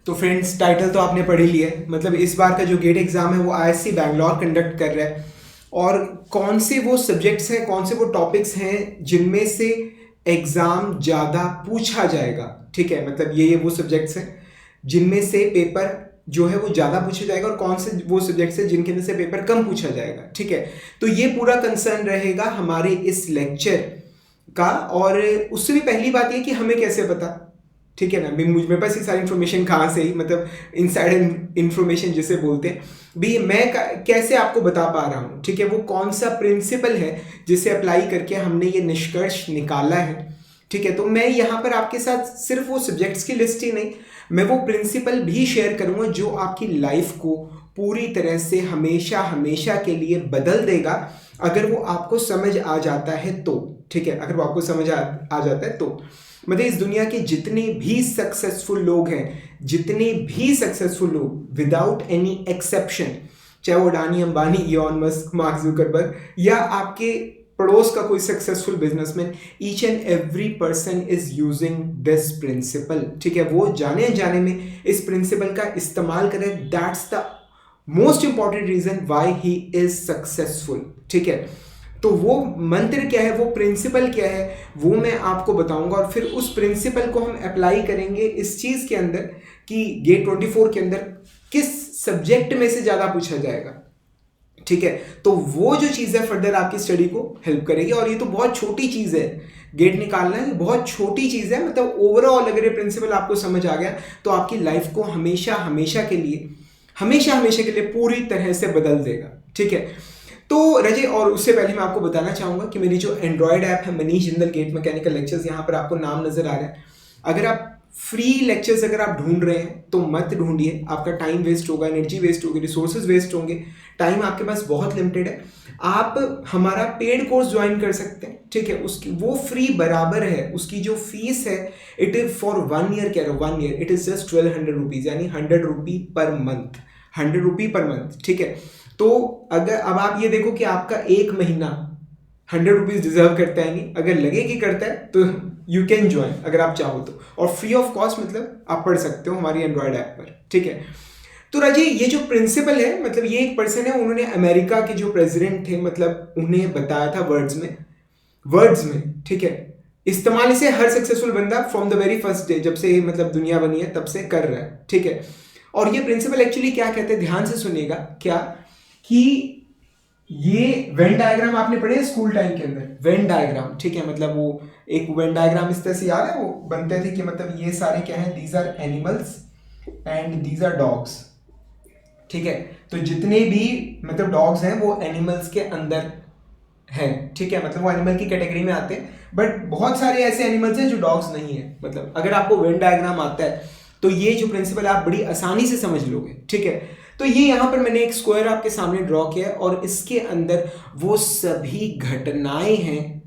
तो friends, title तो आपने पढ़ ही लिया है। मतलब इस बार का जो गेट एग्जाम है वो आईएससी बैंगलोर कंडक्ट कर रहा है। और कौन से वो सब्जेक्ट्स हैं, कौन से वो टॉपिक्स हैं जिनमें से एग्जाम ज़्यादा पूछा जाएगा, ठीक है। मतलब ये वो सब्जेक्ट्स हैं जिनमें से पेपर जो है वो ज़्यादा पूछा जाएगा, और कौन से वो सब्जेक्ट्स हैं जिनके में से पेपर कम पूछा जाएगा, ठीक है। तो ये पूरा कंसर्न रहेगा हमारे इस लेक्चर का। और उससे भी पहली बात ये कि हमें कैसे पता, ठीक है ना, मेरे पास ये सारी इन्फॉर्मेशन कहाँ से ही, मतलब इनसाइड इन्फॉर्मेशन जिसे बोलते हैं भी, मैं कैसे आपको बता पा रहा हूँ, ठीक है। वो कौन सा प्रिंसिपल है जिसे अप्लाई करके हमने ये निष्कर्ष निकाला है, ठीक है। तो मैं यहाँ पर आपके साथ सिर्फ वो सब्जेक्ट्स की लिस्ट ही नहीं, मैं वो प्रिंसिपल भी शेयर करूँगा जो आपकी लाइफ को पूरी तरह से हमेशा हमेशा के लिए बदल देगा, अगर वो आपको समझ आ जाता है तो, ठीक है। अगर वो आपको समझ आ जाता है तो मतलब इस दुनिया के जितने भी सक्सेसफुल लोग हैं, जितने भी सक्सेसफुल लोग विदाउट एनी एक्सेप्शन, चाहे वो Adani, Ambani, Elon Musk, mark Zuckerberg या आपके पड़ोस का कोई successful businessman, each and every person is using this principal, ठीक है। वो जाने जाने में इस प्रिंसिपल का इस्तेमाल करें, that's the most important reason why he is successful, ठीक है। तो वो मंत्र क्या है, वो प्रिंसिपल क्या है, वो मैं आपको बताऊंगा, और फिर उस प्रिंसिपल को हम अप्लाई करेंगे इस चीज के अंदर कि गेट 24 के अंदर किस सब्जेक्ट में से ज्यादा पूछा जाएगा, ठीक है। तो वो जो चीज़ है फर्दर आपकी स्टडी को हेल्प करेगी। और ये तो बहुत छोटी चीज़ है, गेट निकालना है बहुत छोटी चीज़ है। मतलब ओवरऑल अगर ये प्रिंसिपल आपको समझ आ गया तो आपकी लाइफ को हमेशा हमेशा के लिए, हमेशा हमेशा के लिए पूरी तरह से बदल देगा, ठीक है। तो रजे, और उससे पहले मैं आपको बताना चाहूँगा कि मेरी जो एंड्रॉयड ऐप है Manish Jindal GATE mechanical lectures, यहाँ पर आपको नाम नजर आ रहा है। अगर आप फ्री लेक्चर्स अगर आप ढूंढ रहे हैं तो मत ढूंढिए, आपका टाइम वेस्ट होगा, एनर्जी वेस्ट होगी, रिसोर्सेज वेस्ट होंगे। टाइम आपके पास बहुत लिमिटेड है। आप हमारा पेड कोर्स ज्वाइन कर सकते हैं, ठीक है। उसकी वो फ्री बराबर है, उसकी जो फीस है इट इज फॉर 1 ईयर, कह रहा हूँ 1 year, it is just 1200 rupees, यानी 100 रुपी पर मंथ, 100 रुपी पर मंथ, ठीक है। तो अगर अब आप ये देखो कि आपका एक महीना 100 रुपीज डिजर्व करता है, नहीं अगर लगे कि करता है तो यू कैन ज्वाइन अगर आप चाहो तो, और फ्री ऑफ कॉस्ट मतलब आप पढ़ सकते हो हमारी एंड्रॉयड ऐप पर, ठीक है। तो राजी, ये जो प्रिंसिपल है, मतलब ये एक पर्सन है, उन्होंने अमेरिका के जो प्रेसिडेंट थे, मतलब उन्हें बताया था वर्ड्स में, ठीक है। इस्तेमाल इसे हर सक्सेसफुल बंदा from the very first day, जब से मतलब दुनिया बनी है तब से कर रहा है, ठीक है। और ये प्रिंसिपल एक्चुअली क्या कहते हैं, ध्यान से सुनिएगा, क्या कि ये वेन डायग्राम आपने पढ़े स्कूल टाइम के अंदर, वेन डायग्राम, ठीक है। मतलब वो एक वेन डायग्राम इस तरह से याद है, वो बनते थे कि मतलब ये सारे क्या है, these are animals and these are dogs, ठीक है। तो जितने भी मतलब डॉग्स हैं वो एनिमल्स के अंदर हैं, ठीक है। मतलब वो एनिमल की कैटेगरी में आते हैं, बट बहुत सारे ऐसे एनिमल्स हैं जो डॉग्स नहीं है। मतलब अगर आपको वेन डायग्राम आता है तो ये जो प्रिंसिपल आप बड़ी आसानी से समझ लोगे, ठीक है। तो ये यहाँ पर मैंने एक स्क्वायर आपके सामने ड्रॉ किया है, और इसके अंदर वो सभी घटनाएं हैं,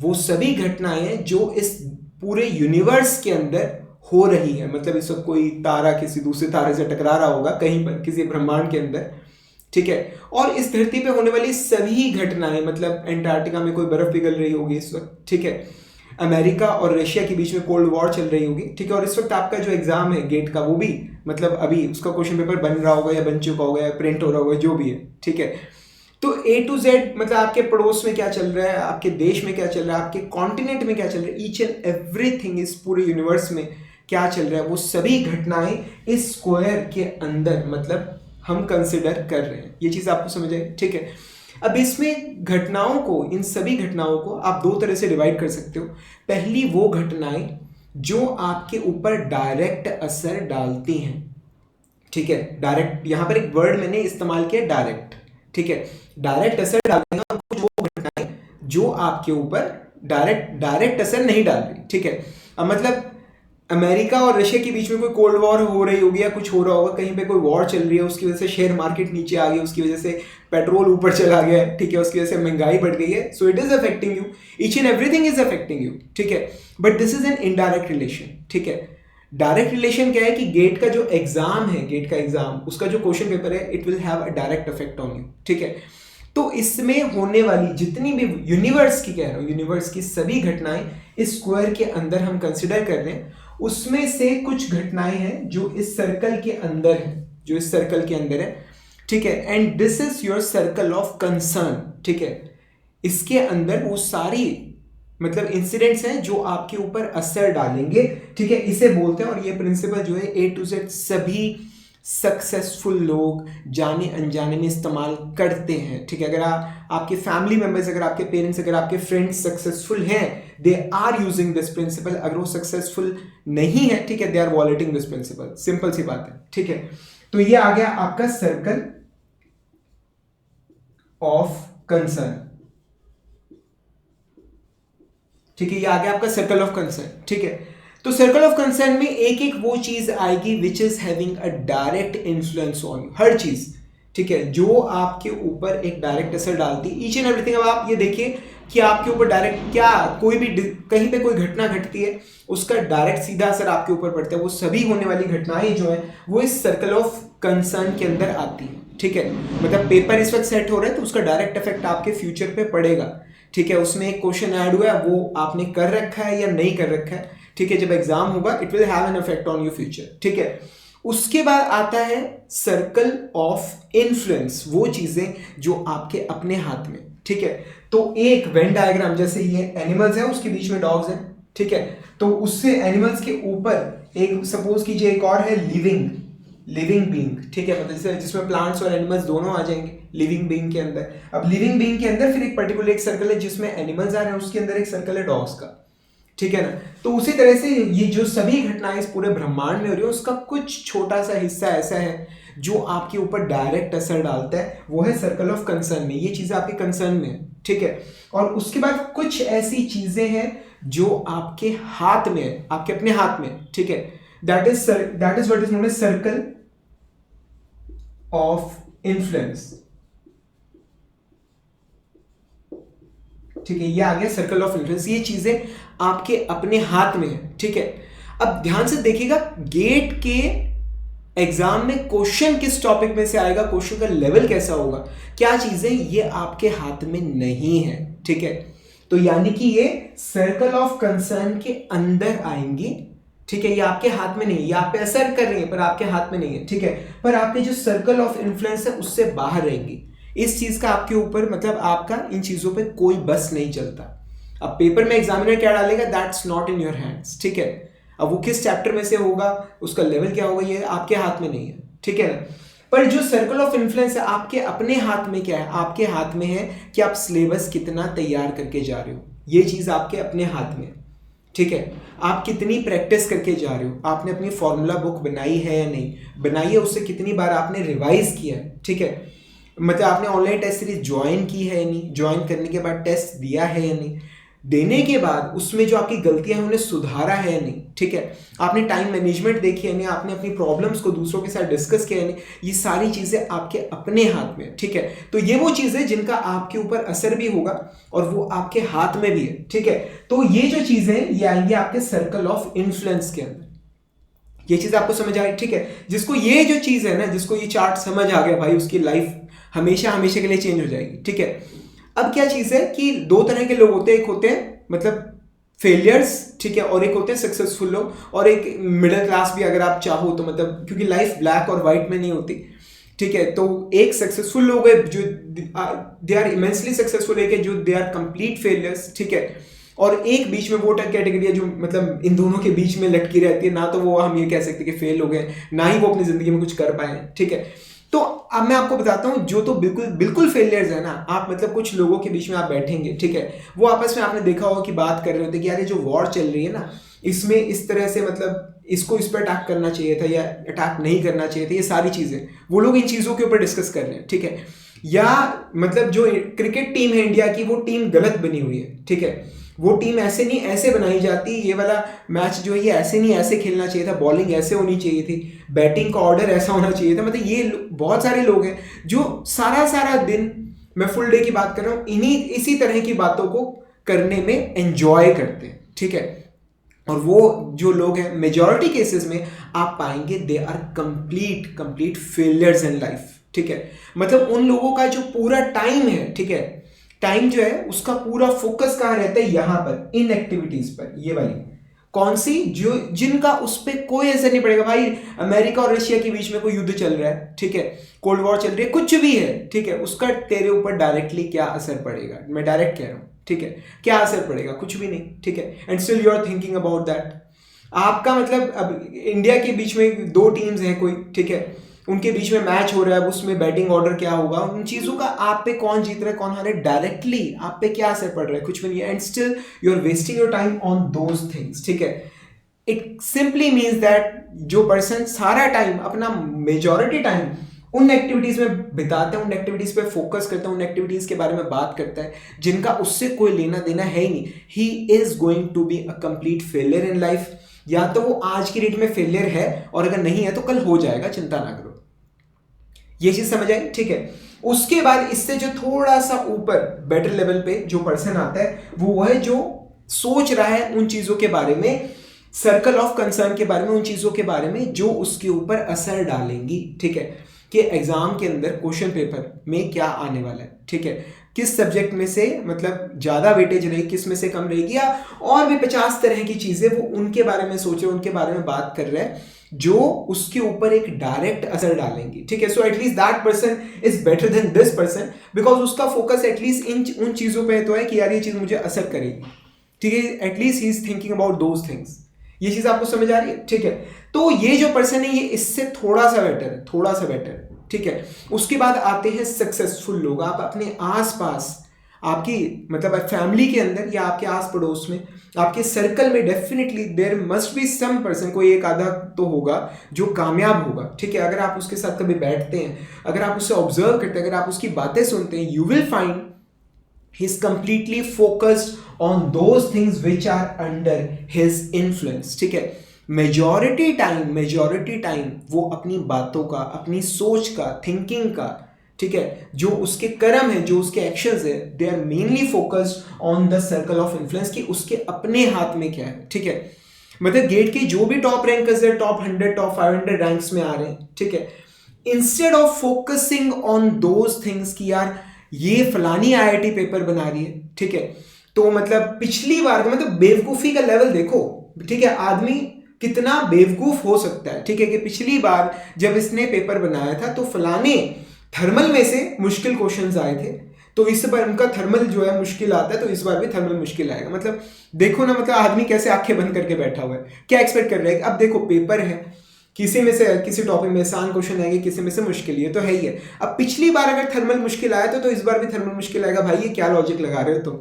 वो सभी घटनाएं हैं जो इस पूरे यूनिवर्स के अंदर हो रही है। मतलब इस वक्त कोई तारा किसी दूसरे तारे से टकरा रहा होगा कहीं पर किसी ब्रह्मांड के अंदर, ठीक है। और इस धरती पे होने वाली सभी घटनाएं, मतलब एंटार्क्टिका में कोई बर्फ पिघल रही होगी इस वक्त, ठीक है। अमेरिका और रशिया के बीच में कोल्ड वॉर चल रही होगी, ठीक है। और इस वक्त आपका जो एग्जाम है गेट का, वो भी मतलब अभी उसका क्वेश्चन पेपर बन रहा होगा या बन चुका होगा या प्रिंट हो रहा होगा, जो भी है, ठीक है। तो A to Z मतलब आपके पड़ोस में क्या चल रहा है, आपके देश में क्या चल रहा है, आपके कॉन्टिनेंट में क्या चल रहा है, ईच एंड एवरीथिंग इस पूरे यूनिवर्स में क्या चल रहा है, वो सभी घटनाएं इस स्क्वायर के अंदर मतलब हम कंसिडर कर रहे हैं। ये चीज आपको समझ आई, ठीक है। अब इसमें घटनाओं को, इन सभी घटनाओं को आप दो तरह से डिवाइड कर सकते हो। पहली वो घटनाएं जो आपके ऊपर डायरेक्ट असर डालती हैं, ठीक है। डायरेक्ट, यहां पर एक वर्ड मैंने इस्तेमाल किया डायरेक्ट, ठीक है। डायरेक्ट असर डालती हैं, और कुछ वो घटनाएं जो आपके ऊपर डायरेक्ट असर नहीं डाल रही, ठीक है। अब मतलब अमेरिका और रशिया के बीच में कोई कोल्ड वॉर हो रही होगी या कुछ हो रहा होगा, कहीं पे कोई वॉर चल रही है, उसकी वजह से शेयर मार्केट नीचे आ गई, उसकी वजह से पेट्रोल ऊपर चला गया है, ठीक है, उसकी वजह से महंगाई बढ़ गई है, so it is affecting you, each and everything is affecting you, ठीक है। But this is an indirect relation, ठीक है। डायरेक्ट रिलेशन क्या है कि गेट का जो एग्जाम है, गेट का एग्जाम, उसका जो क्वेश्चन पेपर है, it will have a direct effect on you, ठीक है। तो इसमें होने वाली जितनी भी यूनिवर्स की, कह रहा हूं यूनिवर्स की सभी घटनाएं इस स्क्वायर के अंदर हम कंसिडर कर रहे हैं, उसमें से कुछ घटनाएं हैं जो इस सर्कल के अंदर है, जो इस सर्कल के अंदर है, ठीक है। And this is your circle of concern, ठीक है। इसके अंदर वो सारी मतलब इंसिडेंट्स हैं जो आपके ऊपर असर डालेंगे, ठीक है। इसे बोलते हैं, और ये प्रिंसिपल जो है A to Z सभी सक्सेसफुल लोग जाने अनजाने में इस्तेमाल करते हैं, ठीक है। अगर आपके फैमिली मेंबर्स, अगर आपके पेरेंट्स, अगर आपके फ्रेंड्स सक्सेसफुल हैं, they are using this principle. अगर वो सक्सेसफुल नहीं है, ठीक है, they are violating this principle. Simple सी बात है, ठीक है। तो ये आ गया आपका सर्कल ऑफ कंसर्न, ठीक है। ये आ गया आपका सर्कल ऑफ कंसर्न, ठीक है। तो सर्कल ऑफ कंसर्न में एक एक वो चीज आएगी which is having a direct influence on you, हर चीज, ठीक है, जो आपके ऊपर एक डायरेक्ट असर डालती है, ईच एंड एवरीथिंग। अब आप ये देखिए कि आपके ऊपर डायरेक्ट क्या कोई भी कहीं पे कोई घटना घटती है, उसका डायरेक्ट सीधा असर आपके ऊपर पड़ता है। वो सभी होने वाली घटनाएं जो है वो इस सर्कल ऑफ कंसर्न के अंदर आती है, ठीक है। मतलब पेपर इस वक्त सेट हो रहा है तो उसका डायरेक्ट इफेक्ट आपके फ्यूचर पे पड़ेगा, ठीक है। उसमें एक क्वेश्चन ऐड हुआ है, वो आपने कर रखा है या नहीं कर रखा है, ठीक है। जब एग्जाम होगा it will have an effect on your future, ठीक है। उसके बाद आता है सर्कल ऑफ इन्फ्लुएंस, वो चीजें जो आपके अपने हाथ में, ठीक है। तो एक वेन डायग्राम, जैसे ये एनिमल्स है, उसके बीच में डॉग्स हैं, ठीक है। तो उससे एनिमल्स के ऊपर एक सपोज कीजिए एक और है लिविंग बीइंग, ठीक है। मतलब जिसमें प्लांट्स और एनिमल्स दोनों आ जाएंगे लिविंग बीइंग के अंदर। अब लिविंग बीइंग के अंदर फिर एक पर्टिकुलर एक सर्कल है जिसमें एनिमल्स आ रहे हैं, उसके अंदर एक सर्कल है डॉग्स का, ठीक है ना। तो उसी तरह से ये जो सभी घटनाएं इस पूरे ब्रह्मांड में हो रही है, उसका कुछ छोटा सा हिस्सा ऐसा है जो आपके ऊपर डायरेक्ट असर डालता है, वो है सर्कल ऑफ कंसर्न में। ये चीजें आपके कंसर्न में है, ठीक है। और उसके बाद कुछ ऐसी चीजें हैं जो आपके हाथ में है, आपके अपने हाथ में, ठीक है। That is what is known as circle of influence, ठीक है। ये आ गया सर्कल ऑफ इन्फ्लुएंस। ये चीजें आपके अपने हाथ में है, ठीक है। अब ध्यान से देखिएगा, गेट के एग्जाम में क्वेश्चन किस टॉपिक में से आएगा, क्वेश्चन का लेवल कैसा होगा, क्या चीजें ये आपके हाथ में नहीं है, ठीक है। तो यानी कि ये सर्कल ऑफ कंसर्न के अंदर आएंगी, ठीक है। ये आपके हाथ में नहीं, ये आप पे असर कर रही है पर आपके हाथ में नहीं है, ठीक है। पर आपके जो सर्कल ऑफ इन्फ्लुएंस है उससे बाहर रहेंगी। इस चीज का आपके ऊपर मतलब आपका इन चीजों पे कोई बस नहीं चलता। अब पेपर में एग्जामिनर क्या डालेगा, that's not in your hands, ठीक है। अब वो किस चैप्टर में से होगा, उसका लेवल क्या होगा, ये आपके हाथ में नहीं है, ठीक है ना। पर जो सर्कल ऑफ इन्फ्लुएंस है आपके अपने हाथ में क्या है, आपके हाथ में है कि आप सिलेबस कितना तैयार करके जा रहे हो, ये चीज आपके अपने हाथ में, ठीक है। आप कितनी प्रैक्टिस करके जा रहे हो, आपने अपनी फॉर्मूला बुक बनाई है या नहीं बनाई है, उससे कितनी बार आपने रिवाइज किया है, ठीक है। मतलब आपने ऑनलाइन टेस्ट सीरीज ज्वाइन की है या नहीं, ज्वाइन करने के बाद टेस्ट दिया है या नहीं, देने के बाद उसमें जो आपकी गलतियां हैं उन्हें सुधारा है या नहीं, ठीक है। आपने टाइम मैनेजमेंट देखी है नहीं, आपने अपनी प्रॉब्लम्स को दूसरों के साथ डिस्कस किया है नहीं, ये सारी चीजें आपके अपने हाथ में, ठीक है। तो ये वो चीजें जिनका आपके ऊपर असर भी होगा और वो आपके हाथ में भी है, ठीक है। तो ये जो चीजें ये आएंगी आपके सर्कल ऑफ इन्फ्लुएंस के अंदर। ये चीज आपको समझ आ रही, ठीक है। जिसको ये जो चीज है ना, जिसको ये चार्ट समझ आ गया भाई, उसकी लाइफ हमेशा हमेशा के लिए चेंज हो जाएगी, ठीक है। अब क्या चीज है कि दो तरह के लोग होते हैं, एक होते हैं मतलब फेलियर्स, ठीक है, और एक होते हैं सक्सेसफुल लोग, और एक मिडिल क्लास भी अगर आप चाहो तो, मतलब क्योंकि लाइफ ब्लैक और व्हाइट में नहीं होती, ठीक है। तो एक सक्सेसफुल लोग है जो दे आर इमेंसली सक्सेसफुल, एक है जो दे आर कंप्लीट फेलियर्स, ठीक है। और एक बीच में वो कैटेगरी है जो मतलब इन दोनों के बीच में लटकी रहती है, ना तो वो हम ये कह सकते कि फेल हो गए, ना ही वो अपनी जिंदगी में कुछ कर पाए, ठीक है। तो अब मैं आपको बताता हूं, जो तो बिल्कुल बिल्कुल फेलियर्स है ना, आप मतलब कुछ लोगों के बीच में आप बैठेंगे, ठीक है, वो आपस में आपने देखा होगा कि बात कर रहे होते कि यार ये जो वॉर चल रही है ना, इसमें इस तरह से मतलब इसको इस पर अटैक करना चाहिए था या अटैक नहीं करना चाहिए था, ये सारी चीजें वो लोग इन चीजों के ऊपर डिस्कस कर रहे हैं, ठीक है। या मतलब जो क्रिकेट टीम है इंडिया की, वो टीम गलत बनी हुई है, ठीक है। वो टीम ऐसे नहीं ऐसे बनाई जाती, ये वाला मैच जो है ये ऐसे नहीं ऐसे खेलना चाहिए था, बॉलिंग ऐसे होनी चाहिए थी, बैटिंग का ऑर्डर ऐसा होना चाहिए था। मतलब ये बहुत सारे लोग हैं जो सारा सारा दिन, मैं फुल डे की बात कर रहा हूँ, इसी तरह की बातों को करने में एंजॉय करते हैं, ठीक है। और वो जो लोग हैं मेजॉरिटी केसेस में आप पाएंगे they are complete failures in life, ठीक है। मतलब उन लोगों का जो पूरा टाइम है, ठीक है, टाइम जो है उसका पूरा फोकस कहाँ रहता है, यहां पर इन एक्टिविटीज पर, ये वाली। कौन सी? जो जिनका उस पर कोई असर नहीं पड़ेगा। भाई अमेरिका और रशिया के बीच में कोई युद्ध चल रहा है, ठीक है, कोल्ड वॉर चल रही है, कुछ भी है, ठीक है, उसका तेरे ऊपर डायरेक्टली क्या असर पड़ेगा? मैं डायरेक्ट कह रहा हूँ, ठीक है, क्या असर पड़ेगा? कुछ भी नहीं, ठीक है, and still you are thinking about that. आपका मतलब अब इंडिया के बीच में दो टीम्स हैं कोई, ठीक है, उनके बीच में मैच हो रहा है, उसमें बैटिंग ऑर्डर क्या होगा, उन चीजों का आप पे कौन जीत रहा है कौन हार रहा है, डायरेक्टली आप पे क्या असर पड़ रहा है? कुछ भी नहीं है, and still you are wasting your time on those things, ठीक है। इट सिंपली मीन्स दैट जो पर्सन सारा टाइम, अपना मेजॉरिटी टाइम उन एक्टिविटीज में बिताते हैं, उन एक्टिविटीज पे फोकस करते हैं, उन एक्टिविटीज के बारे में बात करता है जिनका उससे कोई लेना देना है ही नहीं, he is going to be a complete failure in life. या तो वो आज की डेट में फेलियर है, और अगर नहीं है तो कल हो जाएगा, चिंता ना करो। ये चीज समझ आई, ठीक है। उसके बाद इससे जो थोड़ा सा ऊपर बेटर लेवल पे जो पर्सन आता है, वो है जो सोच रहा है उन चीजों के बारे में, सर्कल ऑफ कंसर्न के बारे में, उन चीजों के बारे में जो उसके ऊपर असर डालेंगी, ठीक है, कि एग्जाम के अंदर क्वेश्चन पेपर में क्या आने वाला है, ठीक है, किस सब्जेक्ट में से मतलब ज्यादा वेटेज रहेगी, किस में से कम रहेगी, या और भी 50 तरह की चीजें वो उनके बारे में सोच रहे, उनके बारे में बात कर रहे हैं जो उसके ऊपर एक डायरेक्ट असर डालेंगी, ठीक है। So at least that person is better than this person, because उसका फोकस एटलीस्ट इन उन चीजों पे तो है कि यार ये चीज मुझे असर करेगी, ठीक है, at least he is thinking about those things. ये चीज आपको समझ आ रही है, ठीक है। तो ये जो पर्सन है ये इससे थोड़ा सा बेटर है, थोड़ा सा बेटर, ठीक है। उसके बाद आते हैं सक्सेसफुल लोग। आप अपने आसपास, आपकी मतलब फैमिली के अंदर या आपके आस पड़ोस में, आपके सर्कल में definitely there must be some person, कोई एक आधा तो होगा जो कामयाब होगा, ठीक है। अगर आप उसके साथ कभी बैठते हैं, अगर आप उससे ऑब्जर्व करते हैं, अगर आप उसकी बातें सुनते हैं, you will find he is completely focused on those things which are under his influence, ठीक है। मेजॉरिटी टाइम वो अपनी बातों का, अपनी सोच का, थिंकिंग का, ठीक है, जो उसके कर्म है, जो उसके एक्शंस है, they are mainly focused on the circle of influence, कि उसके अपने हाथ में क्या है, ठीक है। मतलब गेट के जो भी टॉप रैंकर्स है, टॉप 100 टॉप 500 रैंक्स में आ रहे हैं, ठीक है, instead of focusing on those things कि यार ये फलानी आईआईटी पेपर बना रही है, ठीक है, तो मतलब पिछली बार का मतलब बेवकूफी का लेवल देखो, ठीक है, आदमी कितना बेवकूफ हो सकता है, ठीक है, कि पिछली बार जब इसने पेपर बनाया था तो फलाने थर्मल में से मुश्किल क्वेश्चंस आए थे, तो इस बार उनका थर्मल जो है मुश्किल आता है, तो इस बार भी थर्मल मुश्किल आएगा। मतलब देखो ना, मतलब आदमी कैसे आंखें बंद करके बैठा हुआ है, क्या एक्सपेक्ट कर रहा है। अब देखो पेपर है, किसी में से किसी टॉपिक में आसान क्वेश्चन आएंगे, किसी में से मुश्किल, ये तो है ही है। अब पिछली बार अगर थर्मल मुश्किल आया तो इस बार भी थर्मल मुश्किल आएगा। भाई ये क्या लॉजिक लगा रहे हो तुम,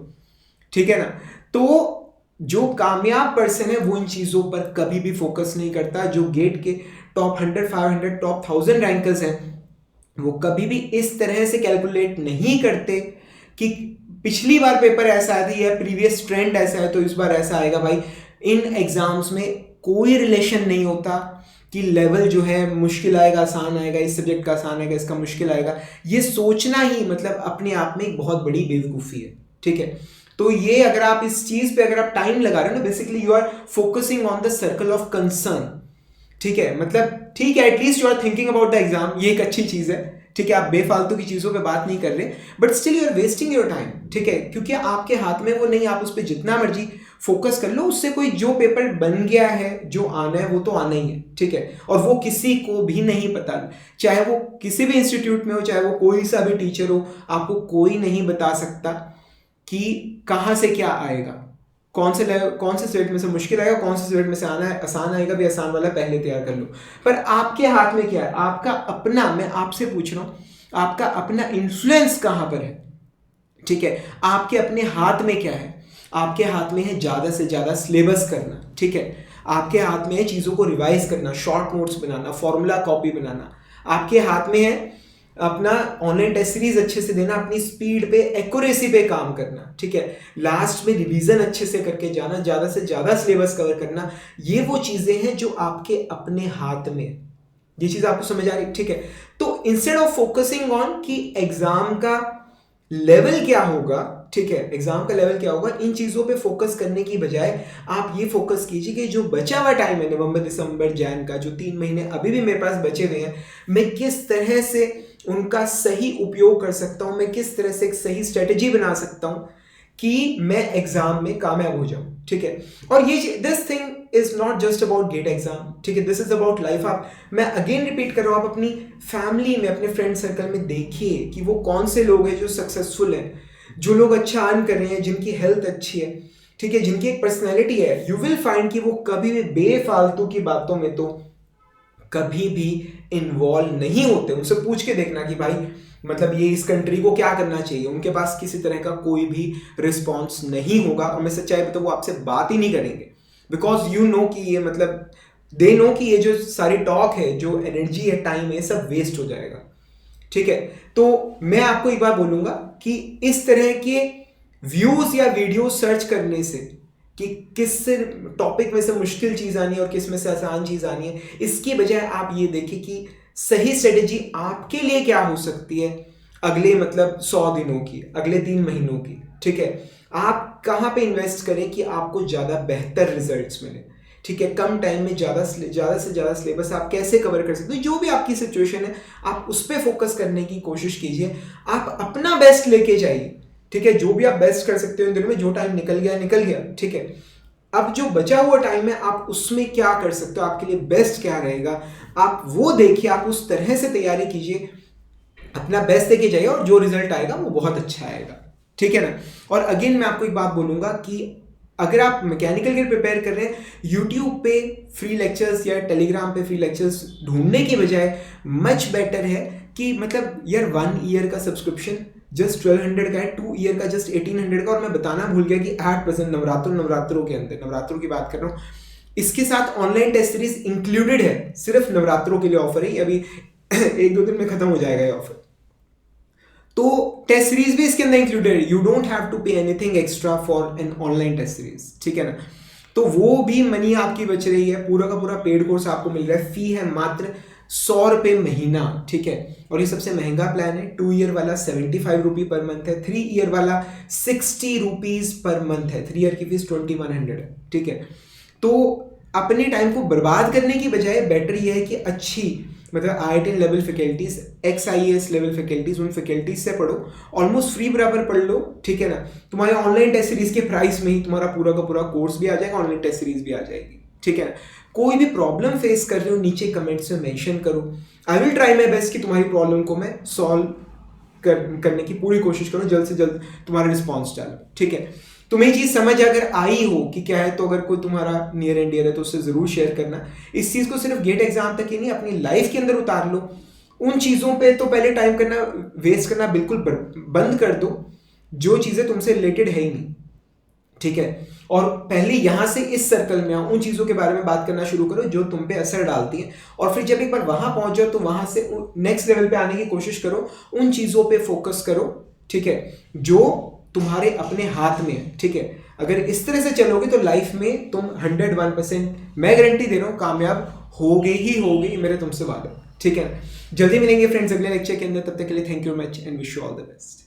ठीक है ना। तो जो कामयाब पर्सन है वो इन चीजों पर कभी भी फोकस नहीं करता। जो गेट के टॉप 100 500 टॉप 1000 रैंकर्स हैं, वो कभी भी इस तरह से कैलकुलेट नहीं करते कि पिछली बार पेपर ऐसा आया था या प्रीवियस ट्रेंड ऐसा है तो इस बार ऐसा आएगा। भाई इन एग्जाम्स में कोई रिलेशन नहीं होता कि लेवल जो है मुश्किल आएगा आसान आएगा, इस सब्जेक्ट का आसान आएगा इसका मुश्किल आएगा। ये सोचना ही मतलब अपने आप में एक बहुत बड़ी बेवकूफ़ी है, ठीक है। तो ये अगर आप इस चीज़ पे अगर आप टाइम लगा रहे हो ना, basically you are focusing on the circle of concern, ठीक है। मतलब ठीक है, at least you are thinking about the exam, ये एक अच्छी चीज़ है, ठीक है। आप बेफालतू की चीज़ों पे बात नहीं कर रहे, but still you are wasting your time, ठीक है, क्योंकि आपके हाथ में वो नहीं। आप उस पर जितना मर्जी फोकस कर लो, उससे कोई जो पेपर बन गया है, जो आना है वो तो आना ही है, ठीक है। और वो किसी को भी नहीं पता, चाहे वो किसी भी इंस्टीट्यूट में हो, चाहे वो कोई सा भी टीचर हो, आपको कोई नहीं बता सकता कि कहाँ से क्या आएगा, कौन से सब्जेक्ट में से मुश्किल आएगा, कौन से सब्जेक्ट में से आना है आसान आएगा, भी आसान वाला पहले तैयार कर लो। पर आपके हाथ में क्या है, आपका अपना, मैं आपसे पूछ रहा हूँ, आपका अपना इन्फ्लुएंस कहाँ पर है, ठीक है। आपके अपने हाथ में क्या है, आपके हाथ में है ज़्यादा से ज़्यादा सिलेबस करना, ठीक है। आपके हाथ में है चीज़ों को रिवाइज करना, शॉर्ट नोट्स बनाना, फॉर्मूला कॉपी बनाना। आपके हाथ में है अपना ऑनलाइन टेस्ट सीरीज अच्छे से देना, अपनी स्पीड पे, एक्यूरेसी पे काम करना, ठीक है। लास्ट में रिवीजन अच्छे से करके जाना, ज़्यादा से ज़्यादा सिलेबस कवर करना। ये वो चीज़ें हैं जो आपके अपने हाथ में, ये चीज़ आपको समझ आ रही, ठीक है। तो इंस्टेड ऑफ फोकसिंग ऑन कि एग्जाम का लेवल क्या होगा, ठीक है, एग्जाम का लेवल क्या होगा, इन चीजों पे फोकस करने की बजाय आप ये फोकस कीजिए कि जो बचा हुआ टाइम है नवंबर दिसंबर जैन का, जो 3 महीने अभी भी मेरे पास बचे हुए हैं, मैं किस तरह से उनका सही उपयोग कर सकता हूं, मैं किस तरह से एक सही स्ट्रेटेजी बना सकता हूं कि मैं एग्जाम में कामयाब हो जाऊं, ठीक है। और ये this thing is not just about GATE exam, ठीक है, दिस इज अबाउट लाइफ। आप, मैं अगेन रिपीट कर रहा हूँ, आप अपनी फैमिली में, अपने फ्रेंड सर्कल में देखिए कि वो कौन से लोग हैं जो सक्सेसफुल हैं, जो लोग अच्छा अर्न कर रहे हैं, जिनकी हेल्थ अच्छी है, ठीक है, जिनकी एक पर्सनैलिटी है। यू विल फाइंड कि वो कभी भी बेफालतू की बातों में तो कभी भी इन्वॉल्व नहीं होते। उनसे पूछ के देखना कि भाई मतलब ये इस कंट्री को क्या करना चाहिए, उनके पास किसी तरह का कोई भी रिस्पॉन्स नहीं होगा। और मैं सच्चाई बताऊं, वो आपसे बात ही नहीं करेंगे, बिकॉज यू नो कि ये मतलब दे नो कि ये जो सारी टॉक है, जो एनर्जी है, टाइम है, सब वेस्ट हो जाएगा, ठीक है। तो मैं आपको एक बार बोलूंगा कि इस तरह के व्यूज या वीडियो सर्च करने से कि किस टॉपिक में से मुश्किल चीज आनी है और किस में से आसान चीज आनी है, इसकी बजाय आप ये देखें कि सही स्ट्रेटेजी आपके लिए क्या हो सकती है अगले मतलब 100 दिनों की, अगले 3 महीनों की, ठीक है। आप कहाँ पे इन्वेस्ट करें कि आपको ज़्यादा बेहतर रिजल्ट्स मिले, ठीक है। कम टाइम में ज़्यादा से ज़्यादा सिलेबस आप कैसे कवर कर सकते हो, जो भी आपकी सिचुएशन है आप उस पर फोकस करने की कोशिश कीजिए। आप अपना बेस्ट लेके जाइए, ठीक है। जो भी आप बेस्ट कर सकते हो इन दिनों में, जो टाइम निकल गया, ठीक है। अब जो बचा हुआ टाइम है आप उसमें क्या कर सकते हो, आपके लिए बेस्ट क्या रहेगा, आप वो देखिए, आप उस तरह से तैयारी कीजिए, अपना बेस्ट देके जाइए और जो रिजल्ट आएगा वो बहुत अच्छा आएगा, ठीक है ना। और अगेन मैं आपको एक बात बोलूंगा कि अगर आप मैकेनिकल के प्रिपेयर कर रहे हैं, यूट्यूब पे फ्री लेक्चर्स या टेलीग्राम पे फ्री लेक्चर्स ढूंढने की बजाय मच बेटर है कि मतलब यार 1 ईयर का सब्सक्रिप्शन जस्ट 1200 का है, 2 ईयर का जस्ट 1800 का। और मैं बताना भूल गया कि एट प्रेजेंट नवरात्रों के अंदर, नवरात्रों की बात कर रहा हूँ, इसके साथ ऑनलाइन टेस्ट सीरीज इंक्लूडेड है। सिर्फ नवरात्रों के लिए ऑफर है, अभी 1-2 दिन में खत्म हो जाएगा ये ऑफर। तो टेस्ट सीरीज भी इसके अंदर इंक्लूडेड है, you don't have to pay anything extra for an online test series, ठीक है ना। तो वो भी मनी आपकी बच रही है, पूरा का पूरा पेड कोर्स आपको मिल रहा है। फी है मात्र 100 रुपये महीना, ठीक है। और ये सबसे महंगा प्लान है। 2 ईयर वाला 75 रुपी पर मंथ है, 3 ईयर वाला 60 रुपीज पर मंथ है, 3 ईयर की फीस 2100 है, ठीक है। तो अपने टाइम को बर्बाद करने की बजाय बेटर ये है कि अच्छी मतलब IIT level faculties, XIES level faculties, उन फैकल्टीज से पढ़ो, ऑलमोस्ट फ्री बराबर पढ़ लो, ठीक है ना। तुम्हारे ऑनलाइन टेस्ट सीरीज के प्राइस में ही तुम्हारा पूरा का पूरा कोर्स भी आ जाएगा, ऑनलाइन टेस्ट सीरीज भी आ जाएगी, ठीक है ना। कोई भी प्रॉब्लम फेस कर रहे हो नीचे कमेंट्स में मेंशन करो, I will try my best कि तुम्हारी प्रॉब्लम को मैं सॉल्व करने की पूरी कोशिश करूँ, जल्द से जल्द तुम्हारा रिस्पॉन्स डालो, ठीक है। तुम्हें चीज़ समझ अगर आई हो कि क्या है, तो अगर कोई तुम्हारा नियर एंड डियर है तो उससे ज़रूर शेयर करना। इस चीज़ को सिर्फ गेट एग्जाम तक ही नहीं, अपनी लाइफ के अंदर उतार लो। उन चीज़ों पे तो पहले टाइम करना वेस्ट करना बिल्कुल बंद कर दो जो चीज़ें तुमसे रिलेटेड है ही नहीं, ठीक है। और पहले यहाँ से इस सर्कल में आओ, उन चीज़ों के बारे में बात करना शुरू करो जो तुम पे असर डालती हैं। और फिर जब एक बार वहाँ पहुँच जाओ तो वहाँ से नेक्स्ट लेवल पे आने की कोशिश करो, उन चीज़ों पे फोकस करो, ठीक है, जो तुम्हारे अपने हाथ में है, ठीक है। अगर इस तरह से चलोगे तो लाइफ में तुम 101%, मैं गारंटी दे रहा हूँ, कामयाब होगे ही होगे, मेरे तुमसे वादा, ठीक है। जल्दी मिलेंगे फ्रेंड्स अगले लेक्चर के अंदर, तब तक के लिए thank you much and wish you all the best.